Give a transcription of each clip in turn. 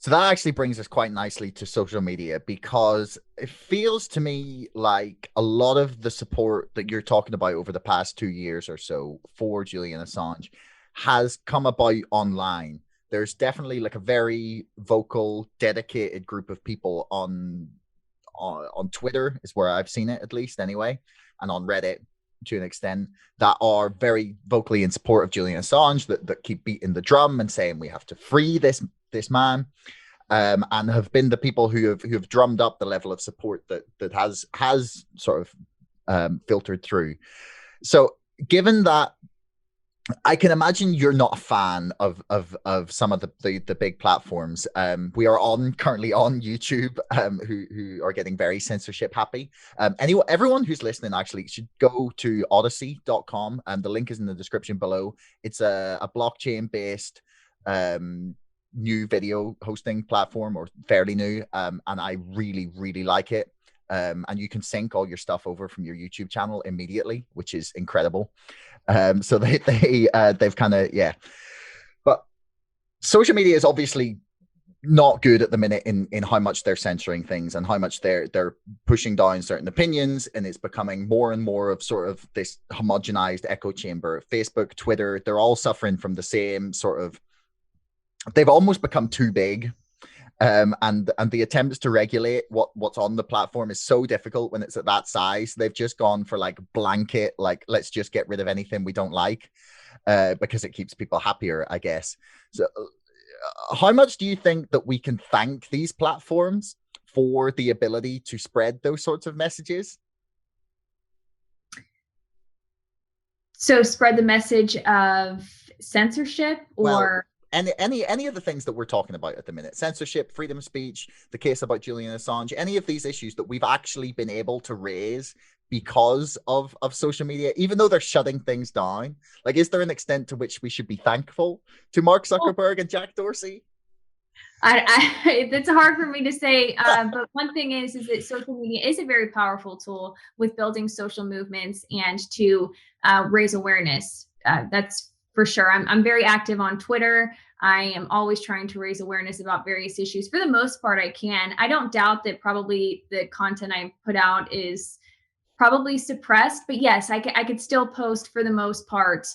So that actually brings us quite nicely to social media, because it feels to me like a lot of the support that you're talking about over the past 2 years or so for Julian Assange has come about online. There's definitely like a very vocal, dedicated group of people on Twitter, is where I've seen it at least anyway, and on Reddit to an extent, that are very vocally in support of Julian Assange, that keep beating the drum and saying we have to free this man, and have been the people who have drummed up the level of support that has sort of filtered through. So, given that, I can imagine you're not a fan of some of the big platforms. We are currently on YouTube, who are getting very censorship happy. Everyone who's listening actually should go to odyssey.com, and the link is in the description below. It's a blockchain based new video hosting platform, or fairly new, and I really really like it. And you can sync all your stuff over from your YouTube channel immediately, which is incredible. So they've kind of, yeah. But social media is obviously not good at the minute in how much they're censoring things and how much they're pushing down certain opinions, and it's becoming more and more of sort of this homogenized echo chamber. Facebook, Twitter, they're all suffering from the same sort of, they've almost become too big. And the attempts to regulate what's on the platform is so difficult when it's at that size. They've just gone for like blanket, like let's just get rid of anything we don't like, because it keeps people happier, I guess. So, how much do you think that we can thank these platforms for the ability to spread those sorts of messages? So spread the message of censorship, Well, or any of the things that we're talking about at the minute, censorship, freedom of speech, the case about Julian Assange, any of these issues that we've actually been able to raise because of social media, even though they're shutting things down. Like, is there an extent to which we should be thankful to Mark Zuckerberg and Jack Dorsey? it's hard for me to say. But one thing is that social media is a very powerful tool with building social movements and to raise awareness. That's for sure. I'm very active on Twitter. I am always trying to raise awareness about various issues. For the most part, I can. I don't doubt that probably the content I put out is probably suppressed, but yes, I could still post for the most part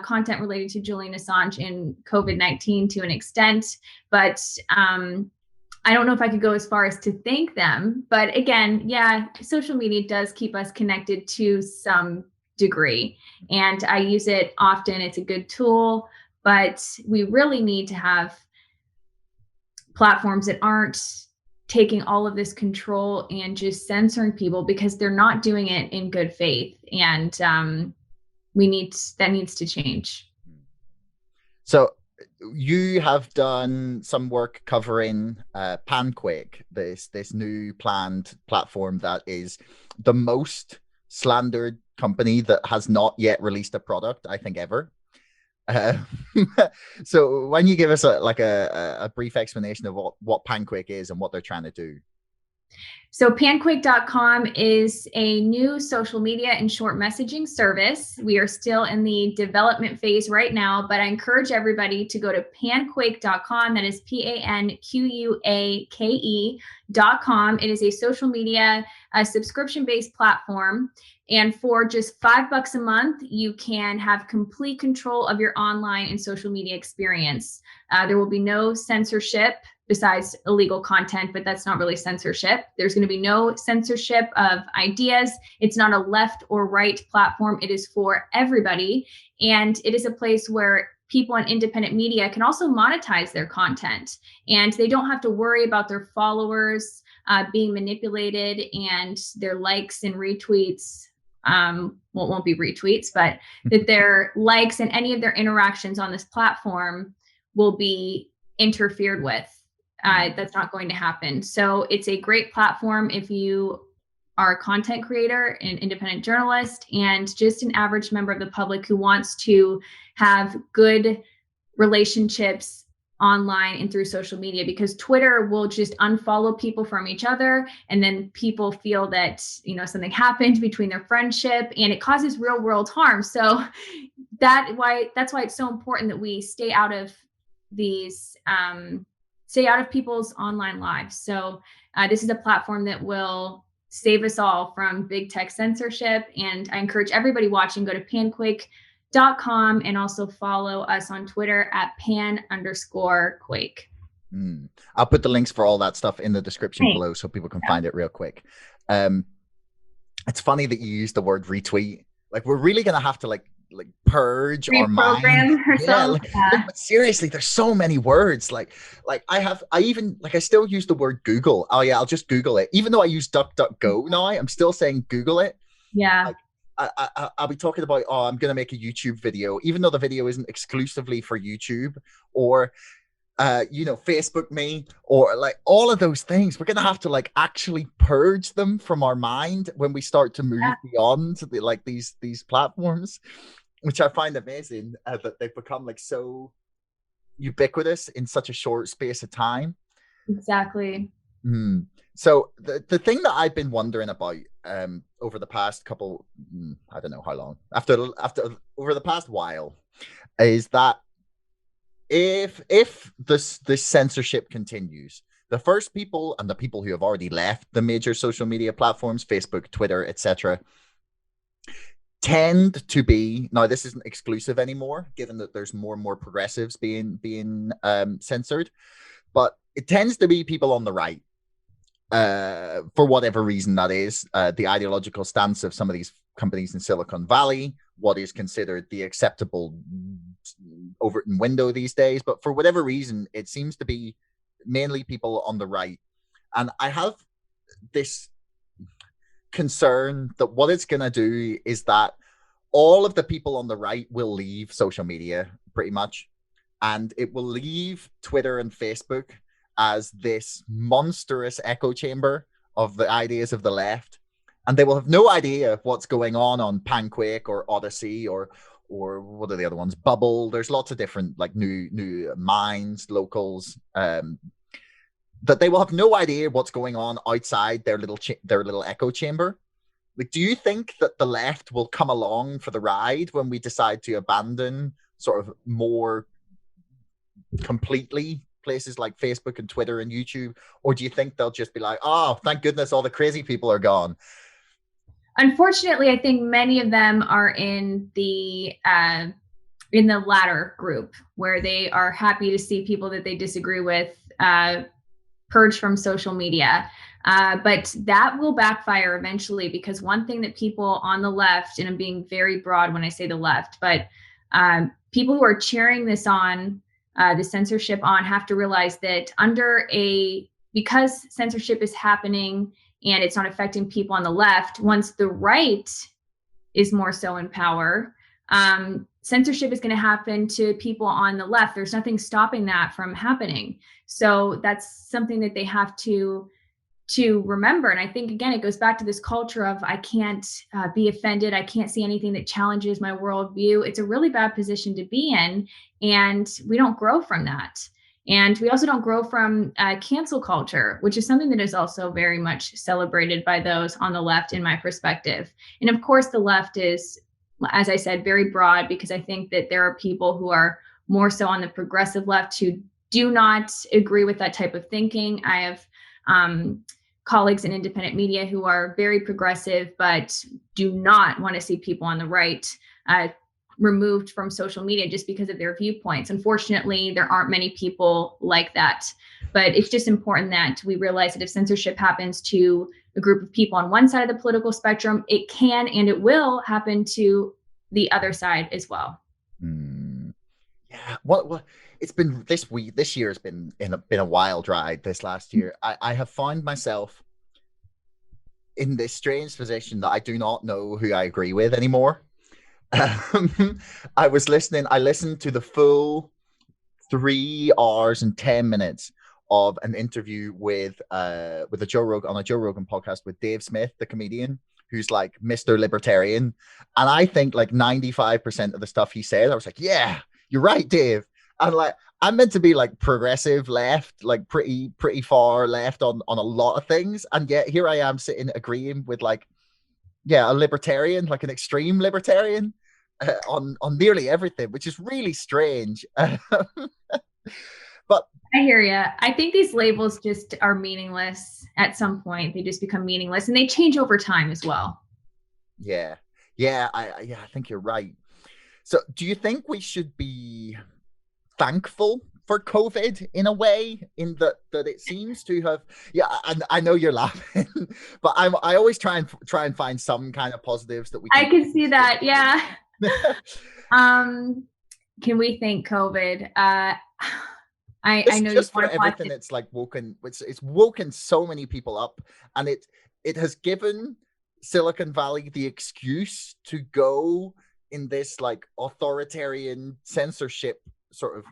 content related to Julian Assange and COVID-19 to an extent. But I don't know if I could go as far as to thank them. But again, yeah, social media does keep us connected to some degree, and I use it often. It's a good tool, but we really need to have platforms that aren't taking all of this control and just censoring people, because they're not doing it in good faith, and that needs to change. So you have done some work covering Panquake, this new planned platform that is the most slandered company that has not yet released a product, I think, ever. Uh, so when you give us a brief explanation of what Panquake is and what they're trying to do. So, panquake.com is a new social media and short messaging service. We are still in the development phase right now, but I encourage everybody to go to panquake.com. That is PANQUAKE.com. It is a social media subscription based platform. And for just $5 a month, you can have complete control of your online and social media experience. There will be no censorship besides illegal content, but that's not really censorship. There's going to be no censorship of ideas. It's not a left or right platform. It is for everybody. And it is a place where people in independent media can also monetize their content. And they don't have to worry about their followers being manipulated and their likes and retweets. Well, it won't be retweets, but that their likes and any of their interactions on this platform will be interfered with. That's not going to happen. So it's a great platform if you are a content creator, an independent journalist, and just an average member of the public who wants to have good relationships online and through social media, because Twitter will just unfollow people from each other, and then people feel that something happened between their friendship, and it causes real world harm. So that's why it's so important that we stay out of these stay out of people's online lives. So this is a platform that will save us all from big tech censorship. And I encourage everybody watching, go to panquake.com and also follow us on Twitter at pan_quake. I'll put the links for all that stuff in the description Thanks. below so people can find it real quick. It's funny that you use the word retweet. Like, we're really gonna have to like purge our mind. Reprogram Yeah, ourselves. Yeah. but seriously, there's so many words. Like I still use the word Google. Oh yeah, I'll just Google it. Even though I use DuckDuckGo now, I'm still saying Google it. Yeah. Like I'll be talking about, oh, I'm gonna make a YouTube video, even though the video isn't exclusively for YouTube, or Facebook me, or like all of those things. We're gonna have to like actually purge them from our mind when we start to move beyond these platforms, which I find amazing, that they've become like so ubiquitous in such a short space of time. Exactly. So the thing that I've been wondering about over the past couple, I don't know how long, after over the past while, is that if this censorship continues, the first people, and the people who have already left the major social media platforms, Facebook, Twitter, etc., tend to be, now this isn't exclusive anymore, given that there's more and more progressives being censored, but it tends to be people on the right, for whatever reason that is. The ideological stance of some of these companies in Silicon Valley, what is considered the acceptable Overton window these days, but for whatever reason, it seems to be mainly people on the right. And I have this concern that what it's going to do is that all of the people on the right will leave social media pretty much, and it will leave Twitter and Facebook as this monstrous echo chamber of the ideas of the left, and they will have no idea what's going on Panquake or Odyssey or what are the other ones? Bubble. There's lots of different like new minds, locals, that they will have no idea what's going on outside their little echo chamber. Like, do you think that the left will come along for the ride when we decide to abandon sort of more completely places like Facebook and Twitter and YouTube, or do you think they'll just be like, oh, thank goodness all the crazy people are gone? Unfortunately, I think many of them are in the latter group, where they are happy to see people that they disagree with purged from social media. But that will backfire eventually, because one thing that people on the left, and I'm being very broad when I say the left, but people who are cheering this on, the censorship on, have to realize that because censorship is happening and it's not affecting people on the left, once the right is more so in power, censorship is going to happen to people on the left. There's nothing stopping that from happening. So that's something that they have to remember. And I think, again, it goes back to this culture of, I can't be offended. I can't see anything that challenges my worldview. It's a really bad position to be in. And we don't grow from that. And we also don't grow from cancel culture, which is something that is also very much celebrated by those on the left, in my perspective. And of course, the left is, as I said, very broad, because I think that there are people who are more so on the progressive left who do not agree with that type of thinking. I have colleagues in independent media who are very progressive, but do not want to see people on the right removed from social media just because of their viewpoints. Unfortunately, there aren't many people like that. But it's just important that we realize that if censorship happens to a group of people on one side of the political spectrum, it can and it will happen to the other side as well. Yeah. What it's been this year has been a wild ride. This last year, I have found myself in this strange position that I do not know who I agree with anymore. I listened to the full 3 hours and 10 minutes of an interview with a Joe Rogan podcast with Dave Smith, the comedian, who's like Mr. Libertarian. And I think like 95% of the stuff he said, I was like, yeah, you're right, Dave. And like, I'm meant to be like progressive left, like pretty far left on a lot of things. And yet here I am sitting agreeing with like, yeah, a libertarian, like an extreme libertarian, on nearly everything, which is really strange. But I hear you. I think these labels just are meaningless at some point. They just become meaningless and they change over time as well. Yeah. Yeah, I think you're right. So do you think we should be thankful for COVID in a way, in that it seems to have, yeah, I know you're laughing, but I always try and find some kind of positives that we I can can see still that. get from Yeah. it. Um, can we thank COVID? I It's know you just for want to watch everything. it. It's like woken. It's woken so many people up, and it has given Silicon Valley the excuse to go in this like authoritarian censorship sort of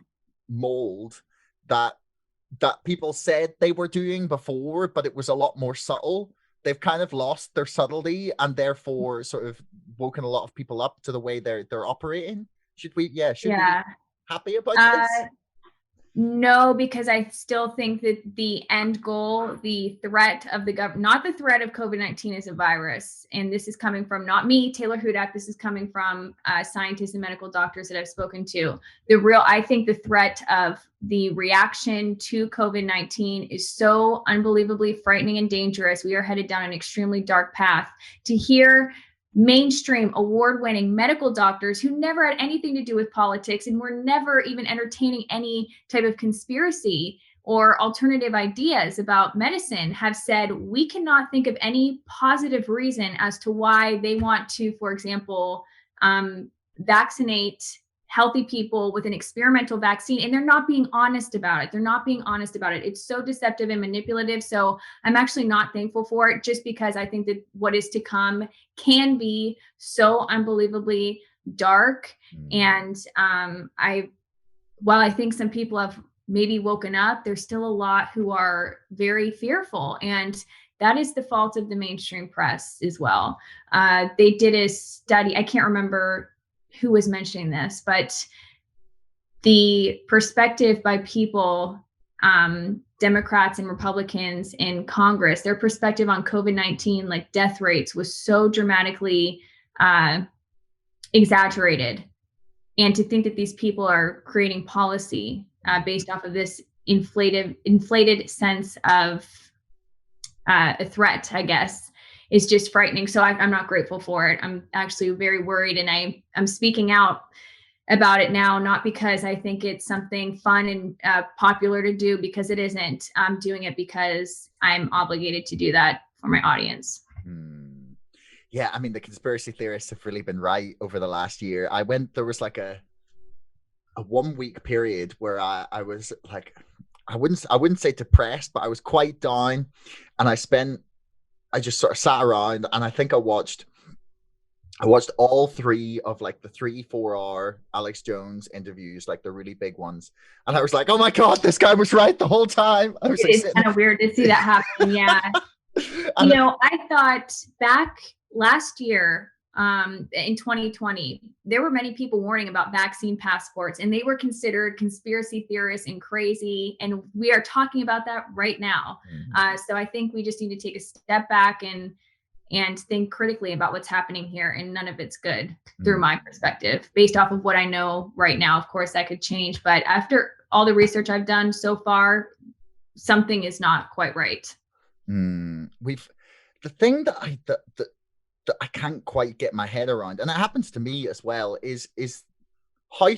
mold that people said they were doing before, but it was a lot more subtle. They've kind of lost their subtlety and therefore sort of woken a lot of people up to the way they're operating. Should we? Yeah. Should we be Yeah. happy about Uh, this? No, because I still think that the end goal, the threat of the government, not the threat of COVID-19 is a virus. And this is coming from not me, Taylor Hudak. This is coming from scientists and medical doctors that I've spoken to. I think the threat of the reaction to COVID-19 is so unbelievably frightening and dangerous. We are headed down an extremely dark path. To hear mainstream award-winning medical doctors who never had anything to do with politics and were never even entertaining any type of conspiracy or alternative ideas about medicine have said we cannot think of any positive reason as to why they want to, for example, vaccinate healthy people with an experimental vaccine, and they're not being honest about it. They're not being honest about it. It's so deceptive and manipulative. So I'm actually not thankful for it, just because I think that what is to come can be so unbelievably dark. And while I think some people have maybe woken up, there's still a lot who are very fearful. And that is the fault of the mainstream press as well. They did a study, I can't remember who was mentioning this, but the perspective by people, Democrats and Republicans in Congress, their perspective on COVID-19, like death rates, was so dramatically exaggerated. And to think that these people are creating policy based off of this inflated sense of a threat, I guess, is just frightening. So I'm not grateful for it. I'm actually very worried, and I'm speaking out about it now, not because I think it's something fun and popular to do, because it isn't. I'm doing it because I'm obligated to do that for my audience. Yeah, I mean, the conspiracy theorists have really been right over the last year. There was like a 1 week period where I was like, I wouldn't say depressed, but I was quite down, and I just sort of sat around, and I think I watched all three of like the 3-4 hour Alex Jones interviews, like the really big ones. And I was like, oh my God, this guy was right the whole time. I was like, It's kind of weird to see that happen. Yeah. I thought back last year, in 2020, there were many people warning about vaccine passports, and they were considered conspiracy theorists and crazy. And we are talking about that right now. So I think we just need to take a step back and think critically about what's happening here. And none of it's good through my perspective, based off of what I know right now. Of course, that could change, but after all the research I've done so far, something is not quite right. The thing that I can't quite get my head around, and it happens to me as well, is how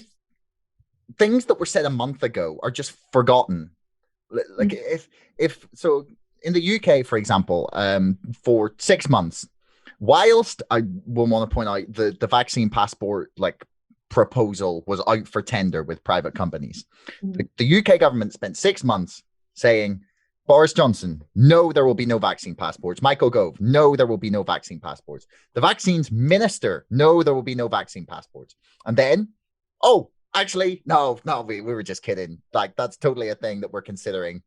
things that were said a month ago are just forgotten. Like if so, in the UK, for example, for 6 months, whilst I will want to point out the vaccine passport like proposal was out for tender with private companies, the UK government spent 6 months saying, Boris Johnson, no, there will be no vaccine passports. Michael Gove, no, there will be no vaccine passports. The vaccines minister, no, there will be no vaccine passports. And then, oh, actually, no, we were just kidding. Like, that's totally a thing that we're considering.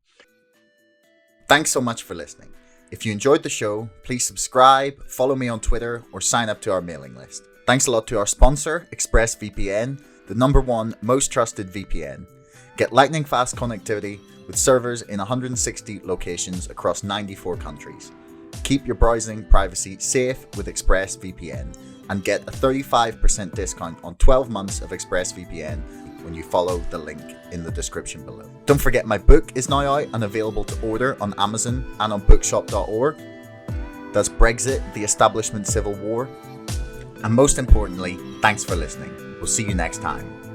Thanks so much for listening. If you enjoyed the show, please subscribe, follow me on Twitter, or sign up to our mailing list. Thanks a lot to our sponsor, ExpressVPN, the #1 most trusted VPN. Get lightning fast connectivity with servers in 160 locations across 94 countries. Keep your browsing privacy safe with ExpressVPN and get a 35% discount on 12 months of ExpressVPN when you follow the link in the description below. Don't forget my book is now out and available to order on Amazon and on bookshop.org. That's Brexit, the Establishment Civil War. And most importantly, thanks for listening. We'll see you next time.